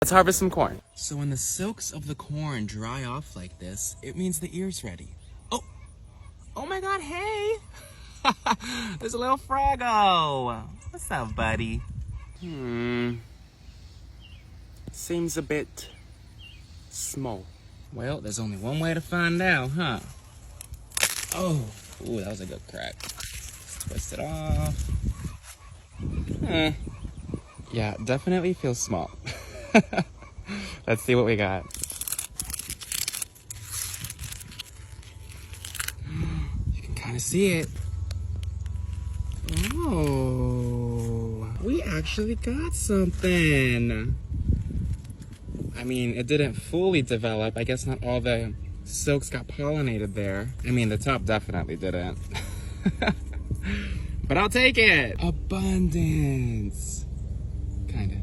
Let's harvest some corn. So when the silks of the corn dry off like this, it means the ear's ready. Oh my God, hey! There's a little Froggo. What's up, buddy? Seems a bit small. Well, there's only one way to find out, huh? Oh, ooh, that was a good crack. Let's twist it off. Yeah, definitely feels small. Let's see what we got. You can kind of see it. Oh, we actually got something. I mean, it didn't fully develop. I guess not all the silks got pollinated there. I mean, the top definitely didn't. But I'll take it. Abundance. Kinda.